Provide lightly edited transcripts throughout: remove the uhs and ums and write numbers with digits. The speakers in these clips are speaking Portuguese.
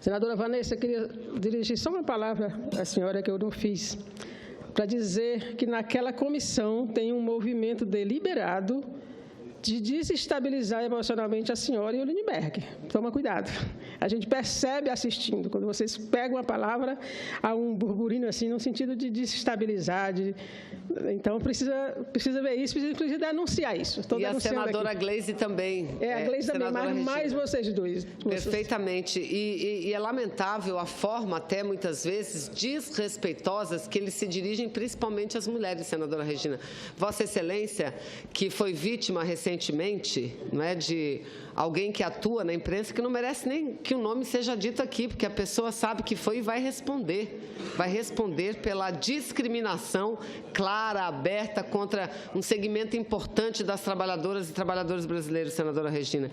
Senadora Vanessa, eu queria dirigir só uma palavra à senhora que eu não fiz, para dizer que naquela comissão tem um movimento deliberado de desestabilizar emocionalmente a senhora e o Lindbergh. Toma cuidado. A gente percebe assistindo, quando vocês pegam a palavra, há um burburinho assim, no sentido de desestabilizar. Então, precisa ver isso, precisa denunciar isso. Estou e a senadora aqui. Gleisi também. A Gleisi também, mas mais vocês dois. Perfeitamente. E é lamentável a forma, até muitas vezes, desrespeitosas que eles se dirigem, principalmente às mulheres, senadora Regina. Vossa Excelência, que foi vítima recentemente, não é, de alguém que atua na imprensa, que não merece nem que o nome seja dito aqui, porque a pessoa sabe que foi e vai responder pela discriminação clara, aberta contra um segmento importante das trabalhadoras e trabalhadores brasileiros, senadora Regina.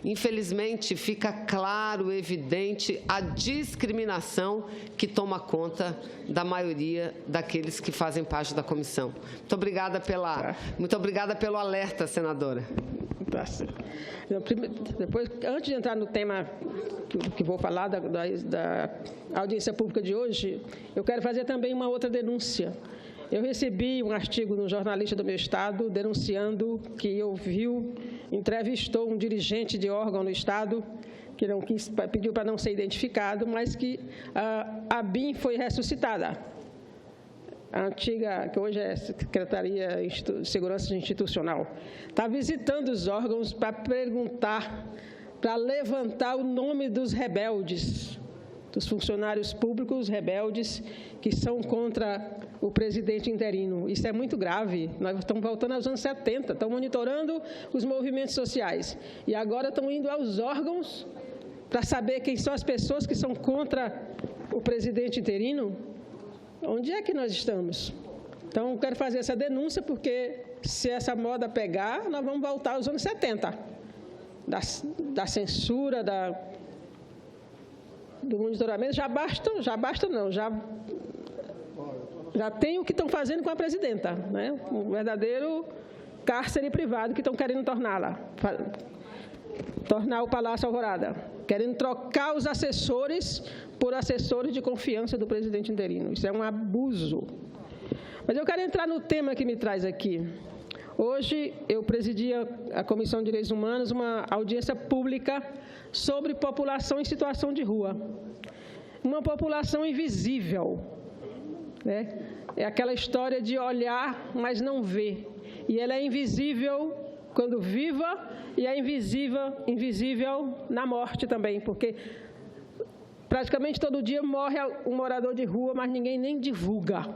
Infelizmente, fica claro, evidente, a discriminação que toma conta da maioria daqueles que fazem parte da comissão. Muito obrigada pelo alerta, senadora. Depois, antes de entrar no tema que vou falar da audiência pública de hoje, eu quero fazer também uma outra denúncia. Eu recebi um artigo no jornalista do meu estado denunciando que entrevistou um dirigente de órgão no estado que não pediu para não ser identificado, mas que a BIM foi ressuscitada. A antiga, que hoje é Secretaria de Segurança Institucional, está visitando os órgãos para perguntar, para levantar o nome dos rebeldes, dos funcionários públicos rebeldes que são contra o presidente interino. Isso é muito grave. Nós estamos voltando aos anos 70, estão monitorando os movimentos sociais e agora estão indo aos órgãos para saber quem são as pessoas que são contra o presidente interino. Onde é que nós estamos? Então, eu quero fazer essa denúncia, porque se essa moda pegar, nós vamos voltar aos anos 70, da censura, do monitoramento. Já tem o que estão fazendo com a presidenta, né? Um verdadeiro cárcere privado que estão querendo tornar o Palácio Alvorada, querendo trocar os assessores por assessores de confiança do presidente interino. Isso é um abuso. Mas eu quero entrar no tema que me traz aqui. Hoje, eu presidi a Comissão de Direitos Humanos uma audiência pública sobre população em situação de rua. Uma população invisível, né? É aquela história de olhar, mas não ver. E ela é invisível quando viva e é invisível na morte também, porque praticamente todo dia morre um morador de rua, mas ninguém nem divulga,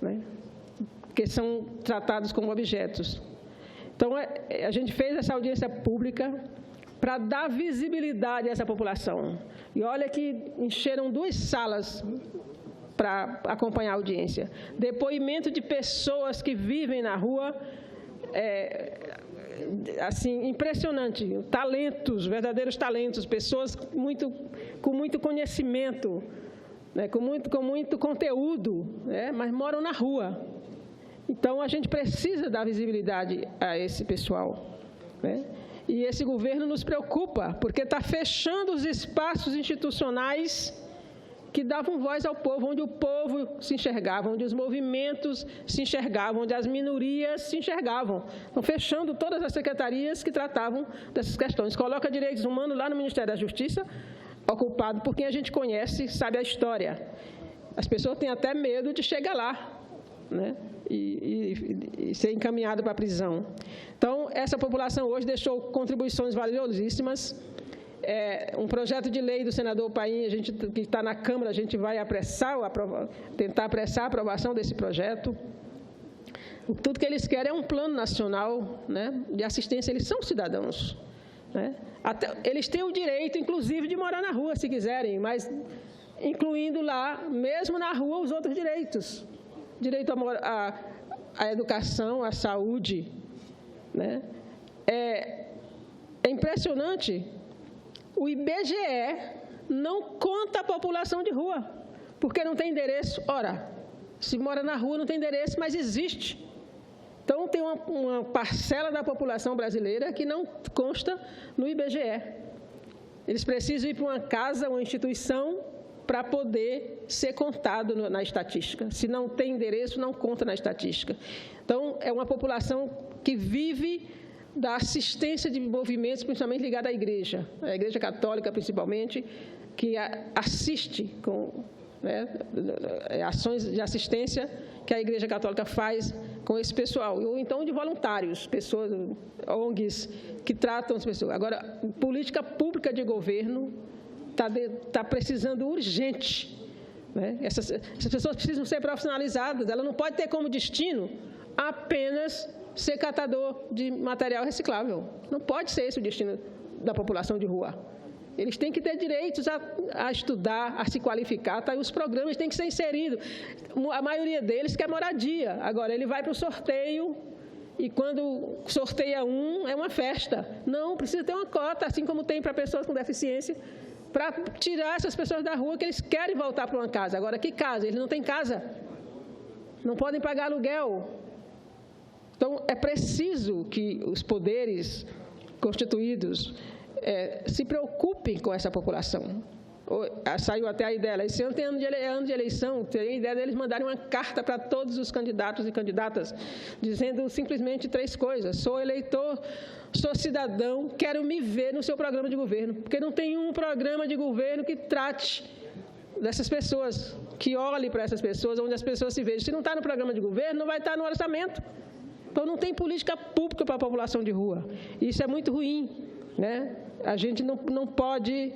né? Porque são tratados como objetos. Então, a gente fez essa audiência pública para dar visibilidade a essa população. E olha que encheram 2 salas para acompanhar a audiência. Depoimento de pessoas que vivem na rua, assim, impressionante, talentos, verdadeiros talentos, pessoas com muito conhecimento, né, com muito conteúdo, né, mas moram na rua. Então, a gente precisa dar visibilidade a esse pessoal, né? E esse governo nos preocupa, porque está fechando os espaços institucionais que davam voz ao povo, onde o povo se enxergava, onde os movimentos se enxergavam, onde as minorias se enxergavam. Estão fechando todas as secretarias que tratavam dessas questões. Coloca direitos humanos lá no Ministério da Justiça, ocupado por quem a gente conhece, sabe a história. As pessoas têm até medo de chegar lá, né? E ser encaminhado para a prisão. Então, essa população hoje deixou contribuições valiosíssimas. Um projeto de lei do senador Paim, que está na Câmara, a gente vai tentar apressar a aprovação desse projeto. Tudo que eles querem é um plano nacional, né, de assistência. Eles são cidadãos, né? Eles têm o direito, inclusive, de morar na rua, se quiserem, mas incluindo lá, mesmo na rua, os outros direitos. Direito à educação, à saúde, né? É impressionante. O IBGE não conta a população de rua, porque não tem endereço. Ora, se mora na rua não tem endereço, mas existe. Então, tem uma parcela da população brasileira que não consta no IBGE. Eles precisam ir para uma casa, uma instituição, para poder ser contado na estatística. Se não tem endereço, não conta na estatística. Então, é uma população que vive da assistência de movimentos, principalmente ligada à Igreja Católica, principalmente, que assiste com ações de assistência que a Igreja Católica faz com esse pessoal, ou então de voluntários, pessoas, ONGs, que tratam as pessoas. Agora, política pública de governo está precisando urgente. Essas pessoas precisam ser profissionalizadas, ela não pode ter como destino apenas ser catador de material reciclável. Não pode ser esse o destino da população de rua. Eles têm que ter direitos a estudar, a se qualificar, tá? E os programas têm que ser inseridos. A maioria deles quer moradia. Agora, ele vai para o sorteio e quando sorteia é uma festa. Não, precisa ter uma cota, assim como tem para pessoas com deficiência, para tirar essas pessoas da rua que eles querem voltar para uma casa. Agora, que casa? Eles não têm casa. Não podem pagar aluguel. Então, é preciso que os poderes constituídos se preocupem com essa população. Saiu até a ideia, esse ano tem ano de eleição, tem a ideia deles mandarem uma carta para todos os candidatos e candidatas, dizendo simplesmente 3 coisas: sou eleitor, sou cidadão, quero me ver no seu programa de governo, porque não tem um programa de governo que trate dessas pessoas, que olhe para essas pessoas, onde as pessoas se vejam. Se não está no programa de governo, não vai estar no orçamento. Então, não tem política pública para a população de rua. Isso é muito ruim, né? A gente não pode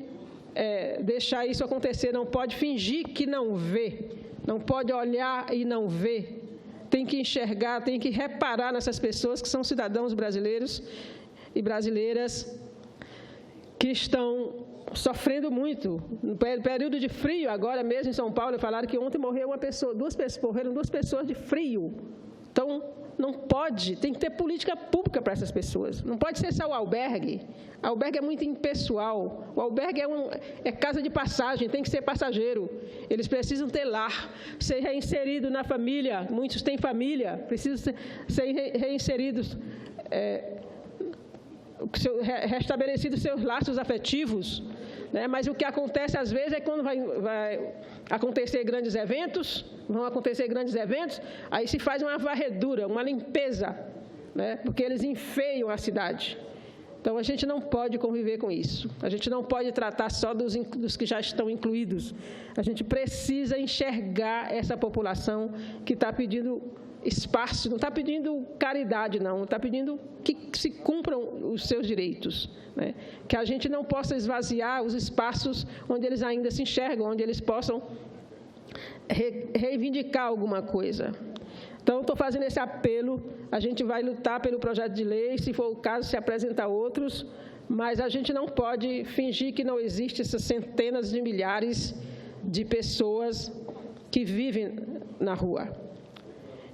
deixar isso acontecer, não pode fingir que não vê, não pode olhar e não ver. Tem que enxergar, tem que reparar nessas pessoas que são cidadãos brasileiros e brasileiras que estão sofrendo muito. No período de frio, agora mesmo em São Paulo, falaram que ontem morreu morreram 2 pessoas de frio. Então, não pode, tem que ter política pública para essas pessoas. Não pode ser só o albergue. O albergue é muito impessoal. O albergue é casa de passagem, tem que ser passageiro. Eles precisam ter lar, ser reinserido na família. Muitos têm família, precisam ser reinseridos, restabelecidos seus laços afetivos. Mas o que acontece, às vezes, é quando vai acontecer grandes eventos, aí se faz uma varredura, uma limpeza, porque eles enfeiam a cidade. Então, a gente não pode conviver com isso. A gente não pode tratar só dos que já estão incluídos. A gente precisa enxergar essa população que está pedindo espaço, não está pedindo caridade, não, está pedindo que se cumpram os seus direitos, que a gente não possa esvaziar os espaços onde eles ainda se enxergam, onde eles possam reivindicar alguma coisa. Então, estou fazendo esse apelo, a gente vai lutar pelo projeto de lei, se for o caso, se apresentar outros, mas a gente não pode fingir que não existe essas centenas de milhares de pessoas que vivem na rua.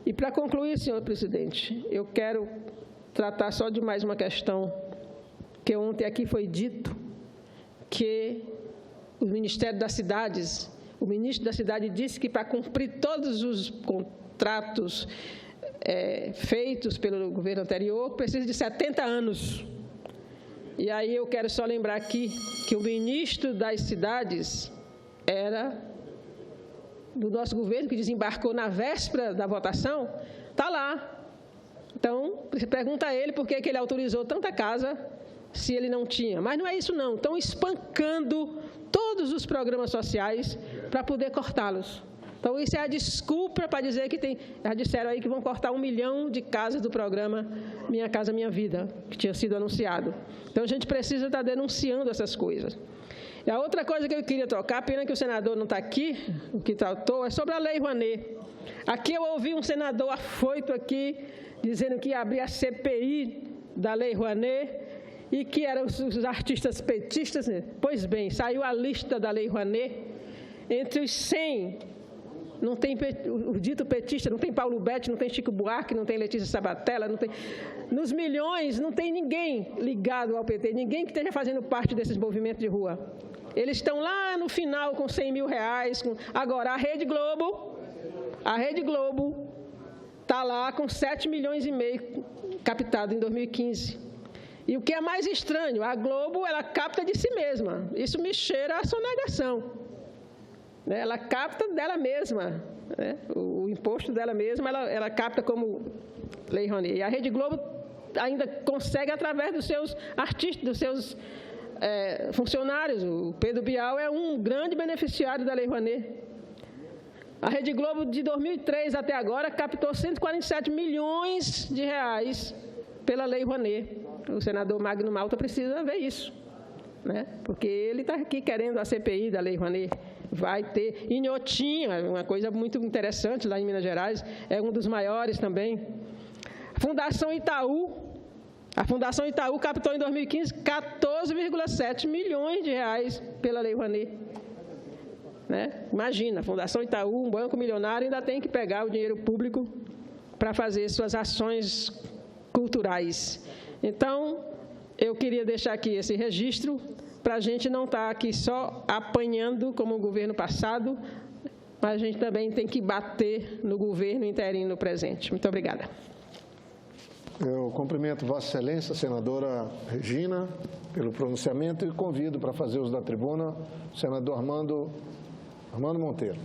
E, para concluir, senhor presidente, eu quero tratar só de mais uma questão, que ontem aqui foi dito que o Ministério das Cidades, o ministro da Cidade disse que para cumprir todos os contratos feitos pelo governo anterior, precisa de 70 anos. E aí eu quero só lembrar aqui que o ministro das Cidades era do nosso governo, que desembarcou na véspera da votação, está lá. Então, você pergunta a ele por que ele autorizou tanta casa se ele não tinha. Mas não é isso, não. Estão espancando todos os programas sociais para poder cortá-los. Então, isso é a desculpa para dizer que tem... Já disseram aí que vão cortar 1 milhão de casas do programa Minha Casa Minha Vida, que tinha sido anunciado. Então, a gente precisa estar denunciando essas coisas. E a outra coisa que eu queria tocar, pena que o senador não está aqui, o que tratou, é sobre a Lei Rouanet. Aqui eu ouvi um senador afoito aqui, dizendo que ia abrir a CPI da Lei Rouanet e que eram os artistas petistas. Pois bem, saiu a lista da Lei Rouanet. Entre os 100, não tem o dito petista, não tem Paulo Betti, não tem Chico Buarque, não tem Letícia Sabatella, não tem... Nos milhões, não tem ninguém ligado ao PT, ninguém que esteja fazendo parte desses movimentos de rua. Eles estão lá no final com 100 mil reais. Agora, a Rede Globo está lá com 7 milhões e meio captado em 2015. E o que é mais estranho, a Globo, ela capta de si mesma. Isso me cheira a sonegação. Ela capta dela mesma, né? O imposto dela mesma, ela capta como Lei Rouanet. E a Rede Globo ainda consegue através dos seus artistas, dos seus funcionários. O Pedro Bial é um grande beneficiário da Lei Rouanet. A Rede Globo, de 2003 até agora, captou 147 milhões de reais pela Lei Rouanet. O senador Magno Malta precisa ver isso, né? Porque ele está aqui querendo a CPI da Lei Rouanet. Vai ter Inhotim, uma coisa muito interessante lá em Minas Gerais, é um dos maiores também. A Fundação Itaú captou em 2015 14,7 milhões de reais pela Lei Rouanet. Né? Imagina, a Fundação Itaú, um banco milionário, ainda tem que pegar o dinheiro público para fazer suas ações culturais. Então, eu queria deixar aqui esse registro para a gente não estar aqui só apanhando como o governo passado, mas a gente também tem que bater no governo interino presente. Muito obrigada. Eu cumprimento Vossa Excelência, senadora Regina, pelo pronunciamento e convido para fazer uso da tribuna o senador Armando Monteiro.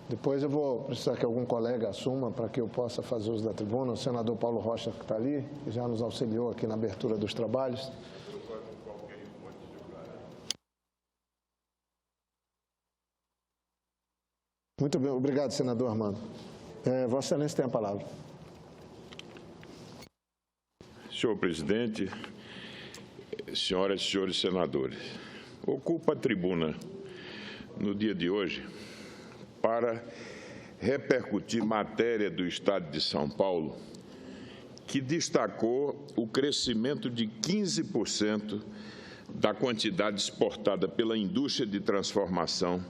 Depois eu vou precisar que algum colega assuma para que eu possa fazer uso da tribuna. O senador Paulo Rocha, que está ali, que já nos auxiliou aqui na abertura dos trabalhos. Muito bem, obrigado, senador Armando. Vossa Excelência tem a palavra. Senhor presidente, senhoras e senhores senadores, ocupo a tribuna no dia de hoje para repercutir matéria do Estado de São Paulo, que destacou o crescimento de 15% da quantidade exportada pela indústria de transformação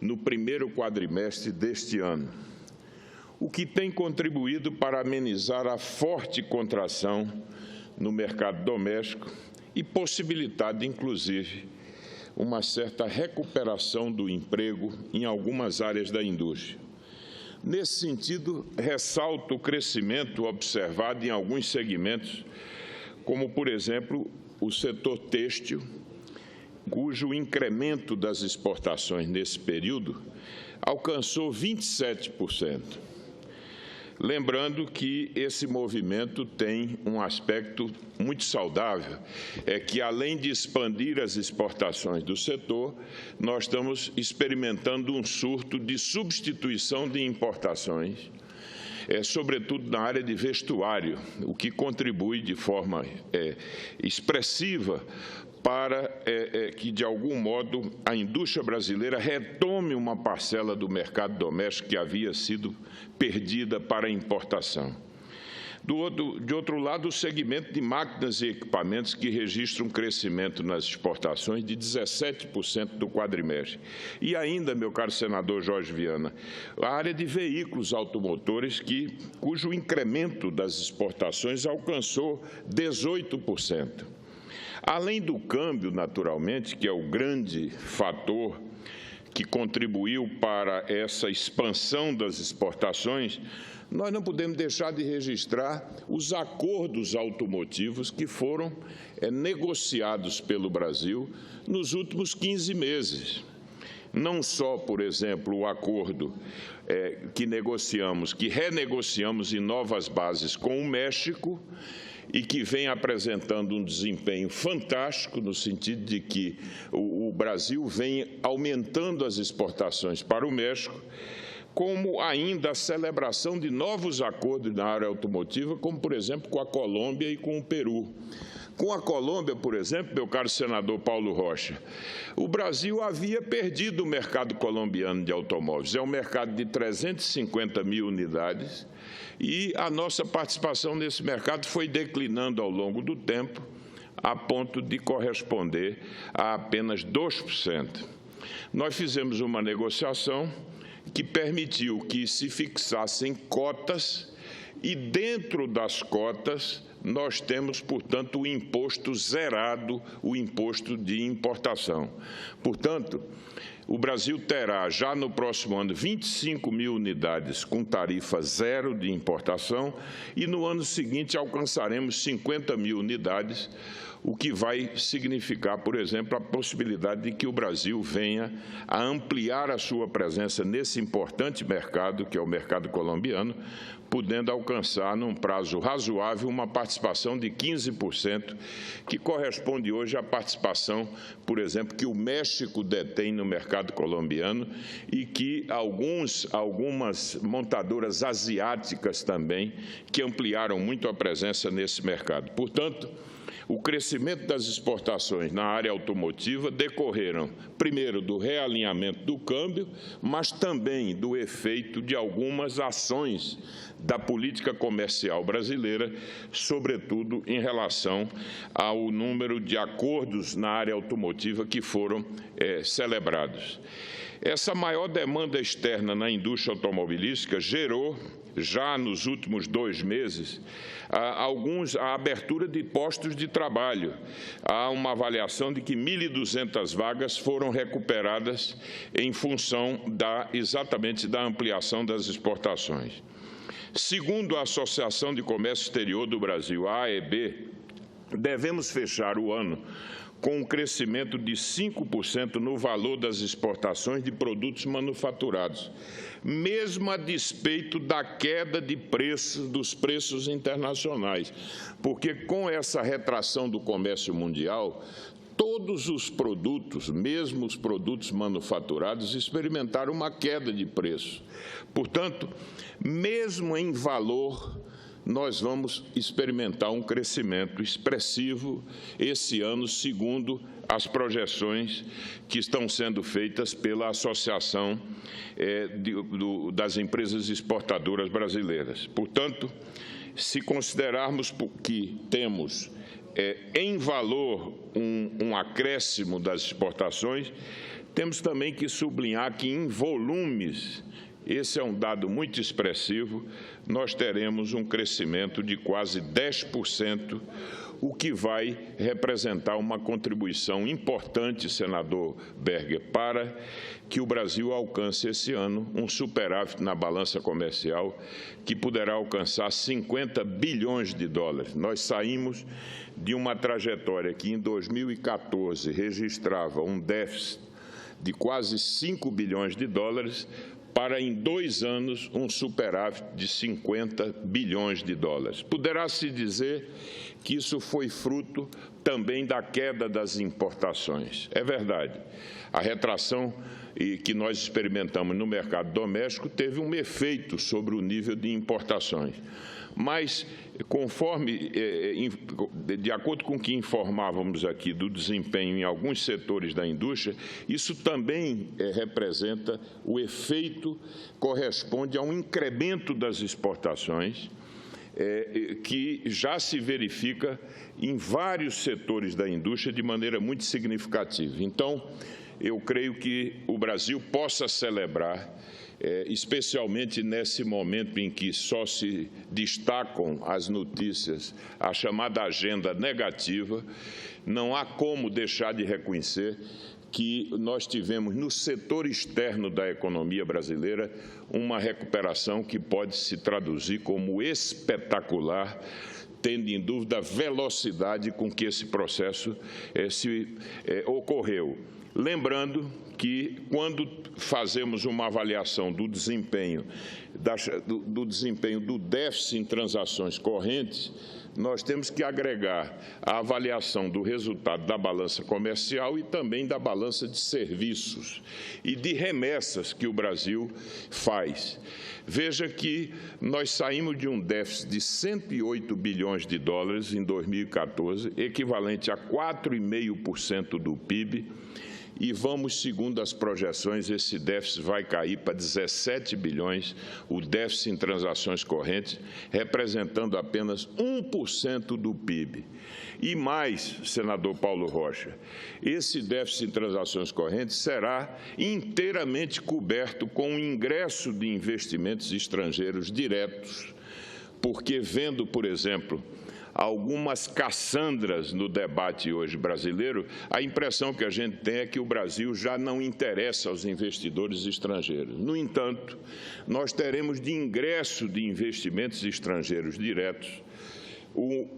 no primeiro quadrimestre deste ano, o que tem contribuído para amenizar a forte contração no mercado doméstico e possibilitado, inclusive, uma certa recuperação do emprego em algumas áreas da indústria. Nesse sentido, ressalto o crescimento observado em alguns segmentos, como, por exemplo, o setor têxtil, cujo incremento das exportações nesse período alcançou 27%. Lembrando que esse movimento tem um aspecto muito saudável, é que, além de expandir as exportações do setor, nós estamos experimentando um surto de substituição de importações, sobretudo na área de vestuário, o que contribui de forma expressiva para que, de algum modo, a indústria brasileira retome uma parcela do mercado doméstico que havia sido perdida para a importação. De outro lado, o segmento de máquinas e equipamentos, que registra um crescimento nas exportações de 17% do quadrimestre. E ainda, meu caro senador Jorge Viana, a área de veículos automotores, cujo incremento das exportações alcançou 18%. Além do câmbio, naturalmente, que é o grande fator que contribuiu para essa expansão das exportações, nós não podemos deixar de registrar os acordos automotivos que foram negociados pelo Brasil nos últimos 15 meses. Não só, por exemplo, o acordo que renegociamos em novas bases com o México, e que vem apresentando um desempenho fantástico, no sentido de que o Brasil vem aumentando as exportações para o México, como ainda a celebração de novos acordos na área automotiva, como, por exemplo, com a Colômbia e com o Peru. Com a Colômbia, por exemplo, meu caro senador Paulo Rocha, o Brasil havia perdido o mercado colombiano de automóveis. É um mercado de 350 mil unidades, e a nossa participação nesse mercado foi declinando ao longo do tempo, a ponto de corresponder a apenas 2%. Nós fizemos uma negociação que permitiu que se fixassem cotas e, dentro das cotas, nós temos, portanto, o imposto zerado, o imposto de importação. Portanto, o Brasil terá já no próximo ano 25 mil unidades com tarifa zero de importação e no ano seguinte alcançaremos 50 mil unidades, o que vai significar, por exemplo, a possibilidade de que o Brasil venha a ampliar a sua presença nesse importante mercado, que é o mercado colombiano, podendo alcançar, num prazo razoável, uma participação de 15%, que corresponde hoje à participação, por exemplo, que o México detém no mercado colombiano e que algumas montadoras asiáticas também, que ampliaram muito a presença nesse mercado. Portanto, o crescimento das exportações na área automotiva decorreram, primeiro, do realinhamento do câmbio, mas também do efeito de algumas ações da política comercial brasileira, sobretudo em relação ao número de acordos na área automotiva que foram celebrados. Essa maior demanda externa na indústria automobilística gerou, já nos últimos 2 meses, a abertura de postos de trabalho. Há uma avaliação de que 1.200 vagas foram recuperadas em função exatamente da ampliação das exportações. Segundo a Associação de Comércio Exterior do Brasil, a AEB, devemos fechar o ano com um crescimento de 5% no valor das exportações de produtos manufaturados, mesmo a despeito da queda de preços, dos preços internacionais, porque com essa retração do comércio mundial, todos os produtos, mesmo os produtos manufaturados, experimentaram uma queda de preço. Portanto, mesmo em valor, nós vamos experimentar um crescimento expressivo esse ano, segundo as projeções que estão sendo feitas pela Associação das Empresas Exportadoras Brasileiras. Portanto, se considerarmos que temos em valor um acréscimo das exportações, temos também que sublinhar que em volumes, esse é um dado muito expressivo, nós teremos um crescimento de quase 10%, o que vai representar uma contribuição importante, senador Berger, para que o Brasil alcance esse ano um superávit na balança comercial que poderá alcançar 50 bilhões de dólares. Nós saímos de uma trajetória que em 2014 registrava um déficit de quase 5 bilhões de dólares, para, em 2 anos, um superávit de 50 bilhões de dólares. Poderá-se dizer que isso foi fruto também da queda das importações. É verdade. A retração que nós experimentamos no mercado doméstico teve um efeito sobre o nível de importações. Mas, de acordo com o que informávamos aqui do desempenho em alguns setores da indústria, isso também representa o efeito, corresponde a um incremento das exportações, que já se verifica em vários setores da indústria de maneira muito significativa. Então, eu creio que o Brasil possa celebrar, especialmente nesse momento em que só se destacam as notícias, a chamada agenda negativa, não há como deixar de reconhecer que nós tivemos no setor externo da economia brasileira uma recuperação que pode se traduzir como espetacular, tendo em dúvida a velocidade com que esse processo ocorreu. Lembrando que, quando fazemos uma avaliação do desempenho do déficit em transações correntes, nós temos que agregar a avaliação do resultado da balança comercial e também da balança de serviços e de remessas que o Brasil faz. Veja que nós saímos de um déficit de 108 bilhões de dólares em 2014, equivalente a 4,5% do PIB, e vamos, segundo as projeções, esse déficit vai cair para 17 bilhões, o déficit em transações correntes, representando apenas 1% do PIB. E mais, senador Paulo Rocha, esse déficit em transações correntes será inteiramente coberto com o ingresso de investimentos estrangeiros diretos, porque vendo, por exemplo, algumas cassandras no debate hoje brasileiro, a impressão que a gente tem é que o Brasil já não interessa aos investidores estrangeiros. No entanto, nós teremos de ingresso de investimentos estrangeiros diretos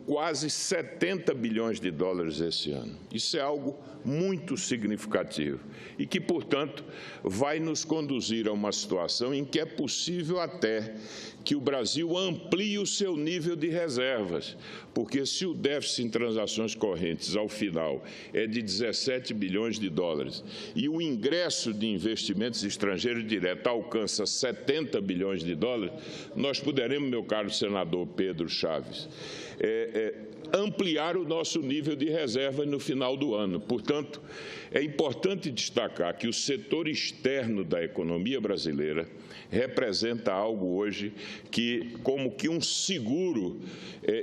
quase 70 bilhões de dólares esse ano. Isso é algo muito significativo e que, portanto, vai nos conduzir a uma situação em que é possível até que o Brasil amplie o seu nível de reservas, porque se o déficit em transações correntes, ao final, é de 17 bilhões de dólares e o ingresso de investimentos estrangeiros diretos alcança 70 bilhões de dólares, nós poderemos, meu caro senador Pedro Chaves, ampliar o nosso nível de reservas no final do ano. Portanto, é importante destacar que o setor externo da economia brasileira representa algo hoje que, como que um seguro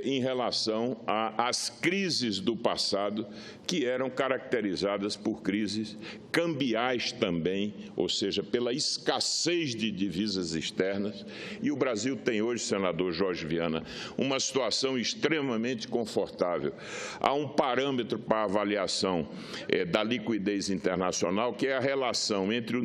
em relação às crises do passado, que eram caracterizadas por crises cambiais também, ou seja, pela escassez de divisas externas. E o Brasil tem hoje, senador Jorge Viana, uma situação extremamente confortável. Há um parâmetro para a avaliação da liquidez internacional, que é a relação entre o